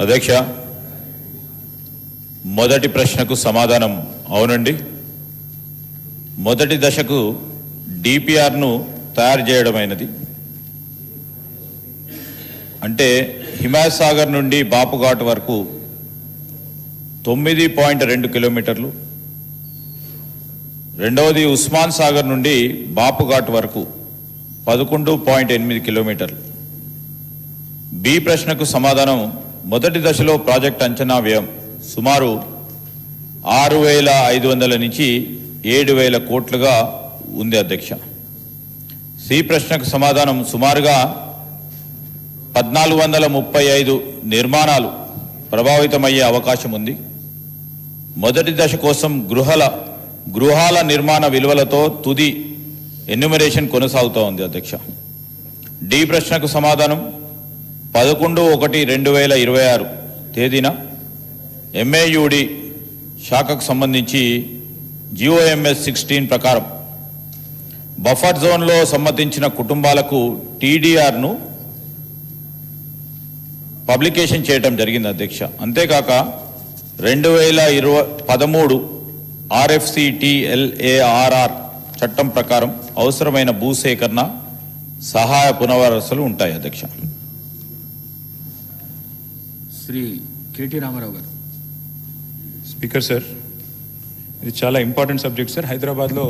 అధ్యక్ష, మొదటి ప్రశ్నకు సమాధానం అవునండి. మొదటి దశకు డిపిఆర్ను తయారు చేయడమైనది. అంటే హిమాయత్ సాగర్ నుండి బాపుఘాట్ వరకు 9.2 కిలోమీటర్లు, రెండవది ఉస్మాన్ సాగర్ నుండి బాపుఘాట్ వరకు 11.8 కిలోమీటర్లు. బి ప్రశ్నకు సమాధానం మొదటి దశలో ప్రాజెక్ట్ అంచనా వ్యయం సుమారు 6,500 నుంచి 7,000 కోట్లుగా ఉంది అధ్యక్ష. సి ప్రశ్నకు సమాధానం సుమారుగా 1,435 నిర్మాణాలు ప్రభావితమయ్యే అవకాశం ఉంది. మొదటి దశ కోసం గృహాల నిర్మాణ విలువలతో తుది ఎన్యూమరేషన్ కొనసాగుతూ ఉంది అధ్యక్ష. డి ప్రశ్నకు సమాధానం 11/1/2026 తేదీన ఎంఏయుడి శాఖకు సంబంధించి GOMS 16 ప్రకారం బఫర్ జోన్లో సమ్మతించిన కుటుంబాలకు TDRను పబ్లికేషన్ చేయడం జరిగింది అధ్యక్ష. అంతేకాక 2013 RFCTLARR చట్టం ప్రకారం అవసరమైన భూసేకరణ సహాయ పునరావాసాలు ఉంటాయి అధ్యక్ష. శ్రీ కేటీ రామారావు గారు. స్పీకర్ సార్, ఇది చాలా ఇంపార్టెంట్ సబ్జెక్ట్ సార్. హైదరాబాద్లో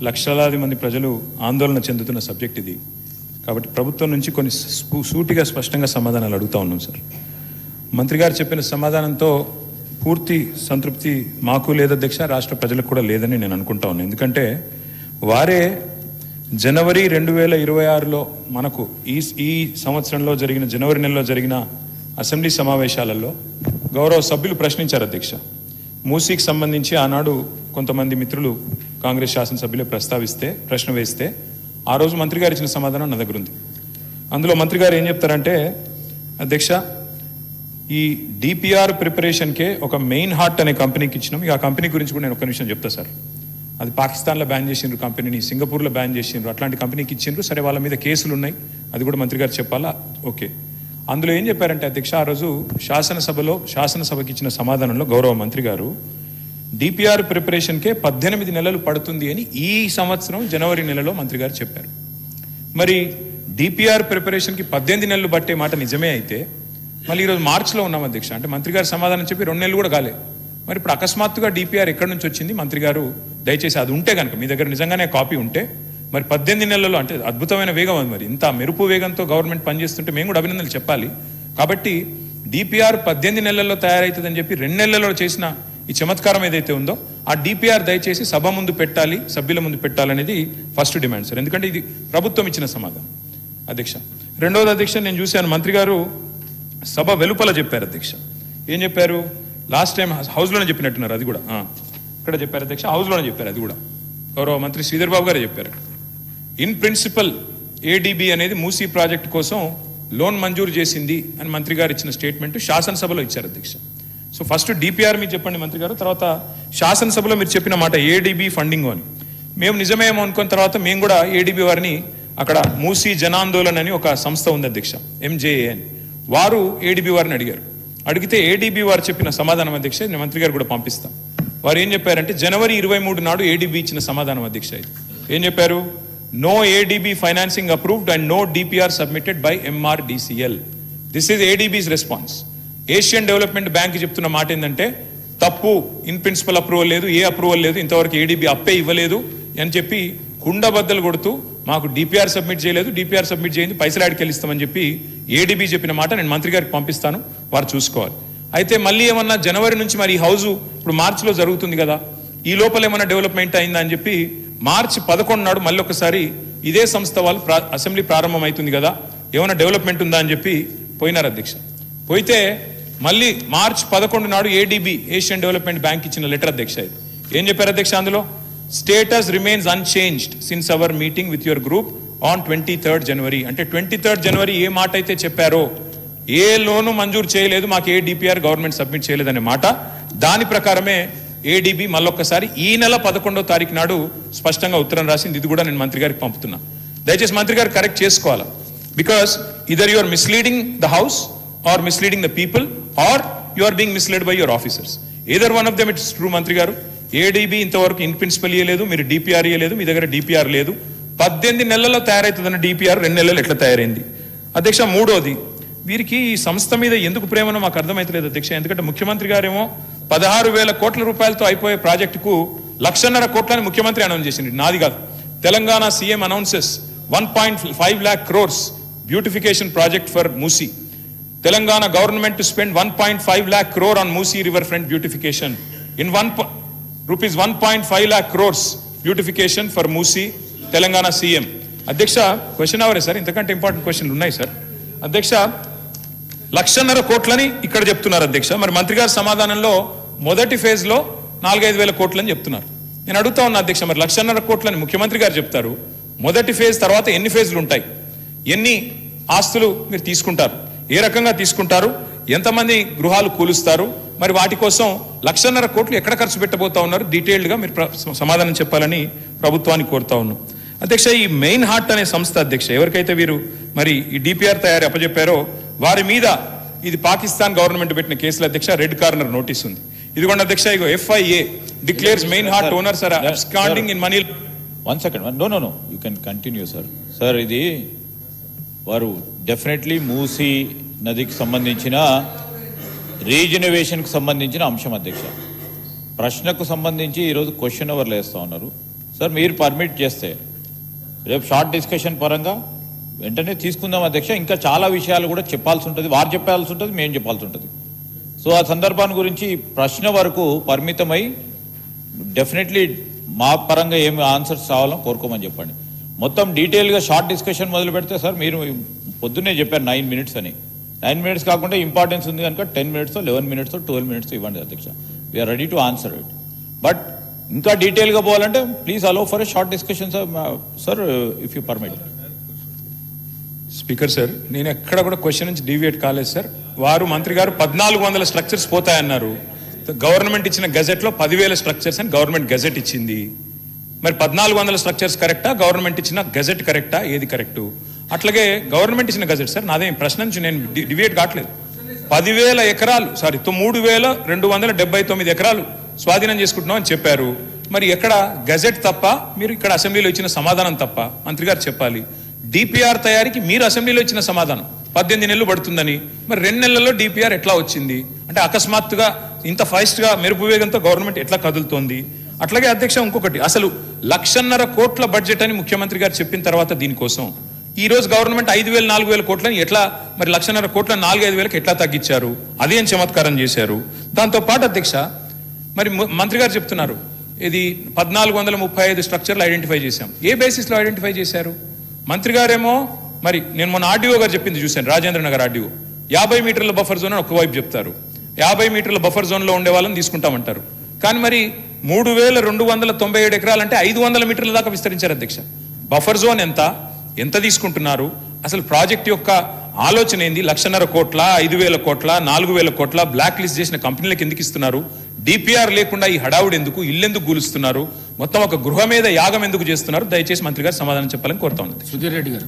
లక్షలాది మంది ప్రజలు ఆందోళన చెందుతున్న సబ్జెక్ట్ ఇది. కాబట్టి ప్రభుత్వం నుంచి కొన్ని సూటిగా స్పష్టంగా సమాధానాలు అడుగుతా ఉన్నాం సార్. మంత్రి గారు చెప్పిన సమాధానంతో పూర్తి సంతృప్తి మాకు లేదు అధ్యక్ష, రాష్ట్ర ప్రజలకు కూడా లేదని నేను అనుకుంటా ఉన్నాను. ఎందుకంటే వారే జనవరి 2026లో మనకు ఈ సంవత్సరంలో జరిగిన జనవరి నెలలో జరిగిన అసెంబ్లీ సమావేశాలలో గౌరవ సభ్యులు ప్రశ్నించారు అధ్యక్ష. మూసీకి సంబంధించి ఆనాడు కొంతమంది మిత్రులు కాంగ్రెస్ శాసనసభ్యులు ప్రశ్న వేస్తే ఆ రోజు మంత్రి గారు ఇచ్చిన సమాధానం నా దగ్గర ఉంది. అందులో మంత్రి గారు ఏం చెప్తారంటే, అధ్యక్ష, ఈ డిపిఆర్ ప్రిపరేషన్కే ఒక మెయిన్ హార్ట్ అనే కంపెనీకి ఇచ్చినాం. ఇక ఆ కంపెనీ గురించి కూడా నేను ఒక నిమిషం చెప్తా సార్. అది పాకిస్తాన్లో బ్యాన్ చేసిండ్రు కంపెనీని, సింగపూర్లో బ్యాన్ చేసిండ్రు, అట్లాంటి కంపెనీకి ఇచ్చిండ్రు. సరే, వాళ్ళ మీద కేసులు ఉన్నాయి, అది కూడా మంత్రి గారు చెప్పాలా? ఓకే. అందులో ఏం చెప్పారంటే అధ్యక్ష, ఆ రోజు శాసనసభకి ఇచ్చిన సమాధానంలో గౌరవ మంత్రి గారు డిపిఆర్ ప్రిపరేషన్కే 18 నెలలు పడుతుంది అని ఈ సంవత్సరం జనవరి నెలలో మంత్రి గారు చెప్పారు. మరి డిపిఆర్ ప్రిపరేషన్కి 18 నెలలు పట్టే మాట నిజమే అయితే మళ్ళీ ఈరోజు మార్చిలో ఉన్నాం అధ్యక్ష. అంటే మంత్రి గారు సమాధానం చెప్పి 2 నెలలు కూడా కాలే. మరి ఇప్పుడు అకస్మాత్తుగా డిపిఆర్ ఎక్కడి నుంచి వచ్చింది? మంత్రి గారు దయచేసి అది ఉంటే కనుక మీ దగ్గర నిజంగానే కాపీ ఉంటే, మరి 18 నెలల్లో అంటే అద్భుతమైన వేగం అది. మరి ఇంత మెరుపు వేగంతో గవర్నమెంట్ పనిచేస్తుంటే మేము కూడా అభినందనలు చెప్పాలి. కాబట్టి డిపిఆర్ 18 నెలల్లో తయారవుతుందని చెప్పి 2 నెలల్లో చేసిన ఈ చమత్కారం ఏదైతే ఉందో ఆ డిపిఆర్ దయచేసి సభ ముందు పెట్టాలి, సభ్యుల ముందు పెట్టాలనేది ఫస్ట్ డిమాండ్ సార్. ఎందుకంటే ఇది ప్రభుత్వం ఇచ్చిన సమాధానం అధ్యక్ష. రెండవది అధ్యక్ష, నేను చూశాను మంత్రి గారు సభ వెలుపల చెప్పారు అధ్యక్ష. ఏం చెప్పారు? లాస్ట్ టైం హౌస్లోనే చెప్పినట్టున్నారు, అది కూడా ఇక్కడ చెప్పారు అధ్యక్ష, హౌస్లోనే చెప్పారు. అది కూడా గౌరవ మంత్రి శ్రీధర్ బాబు గారు చెప్పారు. ఇన్ ప్రిన్సిపల్ ADB అనేది మూసీ ప్రాజెక్ట్ కోసం లోన్ మంజూరు చేసింది అని మంత్రి గారు ఇచ్చిన స్టేట్మెంట్ శాసనసభలో ఇచ్చారు అధ్యక్ష. సో ఫస్ట్ డిపిఆర్ మీరు చెప్పండి మంత్రి గారు, తర్వాత శాసనసభలో మీరు చెప్పిన మాట ADB ఫండింగ్ అని మేము నిజమేమో అనుకున్న తర్వాత మేము కూడా ADB వారిని అక్కడ మూసీ జనాందోళన్ అని ఒక సంస్థ ఉంది అధ్యక్ష, MJA అని, వారు ADB వారిని అడిగితే ADB వారు చెప్పిన సమాధానం అధ్యక్ష నేను మంత్రి గారు కూడా పంపిస్తా. వారు ఏం చెప్పారంటే జనవరి 23 నాడు ADB ఇచ్చిన సమాధానం అధ్యక్ష. ఏం చెప్పారు? No ADB financing approved and no DPR submitted by MRDCL. This is ADB's response. Asian development bank చెప్తున్న మాట ఏంటంటే తప్పు, ఇన్ ప్రిన్సిపల్ అప్రూవల్ లేదు, ఏ అప్రూవల్ లేదు, ఇంతవరకు ADB అప్పే ఇవ్వలేదు అని చెప్పి కుండబద్దలు కొడుతూ మాకు DPR సబ్మిట్ చేయలేదు, DPR సబ్మిట్ చేయండి, పైసలు ఆడికి వెళ్ళిస్తామని చెప్పి ADB చెప్పిన మాట నేను మంత్రి గారికి పంపిస్తాను, వారు చూసుకోవాలి. అయితే మళ్ళీ ఏమన్నా జనవరి నుంచి మరి ఈ హౌస్ ఇప్పుడు మార్చిలో జరుగుతుంది కదా, ఈ లోపల ఏమన్నా డెవలప్మెంట్ అయిందా అని చెప్పి మార్చి 11 నాడు మళ్ళీ ఒకసారి ఇదే సంస్థ వాళ్ళు అసెంబ్లీ ప్రారంభం అవుతుంది కదా, ఏమైనా డెవలప్మెంట్ ఉందా అని చెప్పి పోయినారు అధ్యక్ష. పోయితే మళ్ళీ మార్చి 11 నాడు ADB ఏషియన్ డెవలప్మెంట్ బ్యాంక్ ఇచ్చిన లెటర్ అధ్యక్ష. ఏం చెప్పారు అధ్యక్ష అందులో? Status remains unchanged since our meeting with your group on 23rd జనవరి. అంటే 23rd జనవరి ఏ మాట అయితే చెప్పారో, ఏ లోను మంజూరు చేయలేదు, మాకు ఏ DPR గవర్నమెంట్ సబ్మిట్ చేయలేదనే మాట, దాని ప్రకారమే ADB మళ్ళొక్కసారి ఈ నెల 11వ తారీఖు నాడు స్పష్టంగా ఉత్తరం రాసింది. ఇది కూడా నేను మంత్రి గారికి పంపుతున్నా. దయచేసి మంత్రి గారు కరెక్ట్ చేసుకోవాలి. Because either you are misleading the house or misleading the people or you are being misled by your officers. Either one of them it's true మంత్రి గారు. ఏడీబీ ఇంతవరకు ఇన్ ప్రిన్సిపల్ ఇవ్వలేదు, మీరు డిపిఆర్ ఇవ్వలేదు, మీ దగ్గర డిపిఆర్ లేదు. 18 నెలల్లో తయారవుతుందన్న డిపిఆర్ 2 నెలలు ఎట్లా తయారైంది అధ్యక్ష? మూడోది, వీరికి ఈ సంస్థ మీద ఎందుకు ప్రేమనో మాకు అర్థమైతలేదు అధ్యక్ష. ఎందుకంటే ముఖ్యమంత్రి గారేమో 16,000 కోట్ల రూపాయలతో అయిపోయే ప్రాజెక్టుకు 1,50,000 కోట్లని ముఖ్యమంత్రి అనౌన్స్ చేసింది, నాది కాదు. Telangana CM announces 1.5 lakh crores beautification project for Musi. Telangana government to spend 1.5 lakh crore on Musi river front beautification. In rupees 1.5 lakh crores beautification for Musi, Telangana CM. అధ్యక్ష, క్వశ్చన్ అవరే సార్, ఇంతకంటే ఇంపార్టెంట్ క్వశ్చన్లు ఉన్నాయి సార్. అధ్యక్ష, 1,50,000 కోట్లని ఇక్కడ చెప్తున్నారు అధ్యక్ష. మరి మంత్రి గారి సమాధానంలో మొదటి ఫేజ్ లో 4-5 కోట్లని చెప్తున్నారు. నేను అడుగుతా ఉన్నా అధ్యక్ష, మరి 1,50,000 కోట్లని ముఖ్యమంత్రి గారు చెప్తారు, మొదటి ఫేజ్ తర్వాత ఎన్ని ఫేజ్లు ఉంటాయి, ఎన్ని ఆస్తులు మీరు తీసుకుంటారు, ఏ రకంగా తీసుకుంటారు, ఎంతమంది గృహాలు కూలుస్తారు, మరి వాటి కోసం 1,50,000 కోట్లు ఎక్కడ ఖర్చు పెట్టబోతా ఉన్నారు, డీటెయిల్డ్ గా మీరు సమాధానం చెప్పాలని ప్రభుత్వాన్ని కోరుతా ఉన్నాం అధ్యక్ష. ఈ మెయిన్ హార్ట్ అనే సంస్థ అధ్యక్ష, ఎవరికైతే వీరు మరి ఈ డిపిఆర్ తయారీ అప్పచెప్పారో వారి మీద ఇది పాకిస్తాన్ గవర్నమెంట్ పెట్టిన కేసుల అధ్యక్ష రెడ్ కార్నర్ నోటీస్ ఉంది. ఇదిగోండి అధ్యక్ష, ఇగో FIA declares main heart owners are absconding in money. 1 second, no, you can continue sir. Sir, ఇది వారు డెఫినెట్లీ మూసీ నదికి సంబంధించిన రీజనరేషన్కి సంబంధించిన అంశం అధ్యక్ష. ప్రశ్నకు సంబంధించి ఈరోజు క్వశ్చన్ అవర్లు వేస్తూ ఉన్నారు సార్. మీరు పర్మిట్ చేస్తే రేపు షార్ట్ డిస్కషన్ పరంగా వెంటనే తీసుకుందాం అధ్యక్ష. ఇంకా చాలా విషయాలు కూడా చెప్పాల్సి ఉంటుంది, వారు చెప్పాల్సి ఉంటుంది, మేము చెప్పాల్సి ఉంటుంది. సో ఆ సందర్భాన్ని గురించి ప్రశ్న వరకు పరిమితమై డెఫినెట్లీ మా పరంగా ఏమి ఆన్సర్స్ కావాలో కోరుకోమని చెప్పండి. మొత్తం డీటెయిల్గా షార్ట్ డిస్కషన్ మొదలు పెడితే సార్, మీరు పొద్దున్నే చెప్పారు 9 minutes అని. 9 minutes కాకుండా ఇంపార్టెన్స్ ఉంది కనుక 10 minutes, 11 minutes, 12 minutes ఇవ్వండి అధ్యక్ష. We are ready to answer it. But ఇంకా డీటెయిల్గా పోవాలంటే please allow for a short discussion sir, if you permit. Speaker sir, నేను ఎక్కడ కూడా క్వశ్చన్ నుంచి డీవియేట్ కాలేదు సార్. వారు మంత్రి గారు 1,400 స్ట్రక్చర్స్ పోతాయన్నారు. గవర్నమెంట్ ఇచ్చిన గజెట్ లో 10,000 స్ట్రక్చర్స్ అని గవర్నమెంట్ గజెట్ ఇచ్చింది. మరి 1,400 స్ట్రక్చర్స్ కరెక్టా, గవర్నమెంట్ ఇచ్చిన గజెట్ కరెక్టా, ఏది కరెక్టు? అట్లాగే గవర్నమెంట్ ఇచ్చిన గజెట్ సార్, నాదేం ప్రశ్న నుంచి నేను డివియేట్ కావట్లేదు. 10,000 ఎకరాలు 3,279 ఎకరాలు స్వాధీనం చేసుకుంటున్నాం అని చెప్పారు. మరి ఎక్కడ గజెట్ తప్ప, మీరు ఇక్కడ అసెంబ్లీలో ఇచ్చిన సమాధానం తప్ప మంత్రి గారు చెప్పాలి. డిపిఆర్ తయారీకి మీరు అసెంబ్లీలో ఇచ్చిన సమాధానం 18 నెలలు పడుతుందని, మరి 2 నెలల్లో డిపిఆర్ ఎట్లా వచ్చింది? అంటే అకస్మాత్తుగా ఇంత ఫాస్ట్ గా మెరుపు వేగంతో గవర్నమెంట్ ఎట్లా కదులుతోంది? అట్లాగే అధ్యక్ష, ఇంకొకటి, అసలు 1,50,000 కోట్ల బడ్జెట్ అని ముఖ్యమంత్రి గారు చెప్పిన తర్వాత దీనికోసం ఈ రోజు గవర్నమెంట్ 5,000, 4,000 కోట్లని ఎట్లా, మరి 1,50,000 కోట్ల 4-5 ఎట్లా తగ్గించారు? అదేం చమత్కారం చేశారు? దాంతో పాటు అధ్యక్ష, మరి మంత్రి గారు చెప్తున్నారు ఇది 1,435 స్ట్రక్చర్లు ఐడెంటిఫై చేశాం. ఏ బేసిస్ లో ఐడెంటిఫై చేశారు? మంత్రి గారేమో, మరి నేను మొన్న ఆర్డీఓ గారు చెప్పింది చూశాను, రాజేంద్ర నగర్ ఆర్డీఓ, 50 మీటర్ల బఫర్ జోన్ అని ఒకవైపు చెప్తారు, 50 మీటర్ల బఫర్ జోన్ లో ఉండే వాళ్ళని తీసుకుంటామంటారు. కానీ మరి 3,297 ఎకరాలంటే 500 మీటర్ల దాకా విస్తరించారు అధ్యక్ష. బఫర్ జోన్ ఎంత తీసుకుంటున్నారు? అసలు ప్రాజెక్ట్ యొక్క ఆలోచన ఏంది? 1,50,000 కోట్ల, 5,000 కోట్ల, 4,000 కోట్ల బ్లాక్ లిస్ట్ చేసిన కంపెనీలకు ఎందుకు ఇస్తున్నారు? డిపిఆర్ లేకుండా ఈ హడావుడు ఎందుకు? ఇల్లెందుకు కూలుస్తున్నారు? మొత్తం ఒక గృహ మీద యాగం ఎందుకు చేస్తున్నారు? దయచేసి మంత్రి గారు సమాధానం చెప్పాలని కోరుతా ఉన్నది. సుధీర్ రెడ్డి గారు.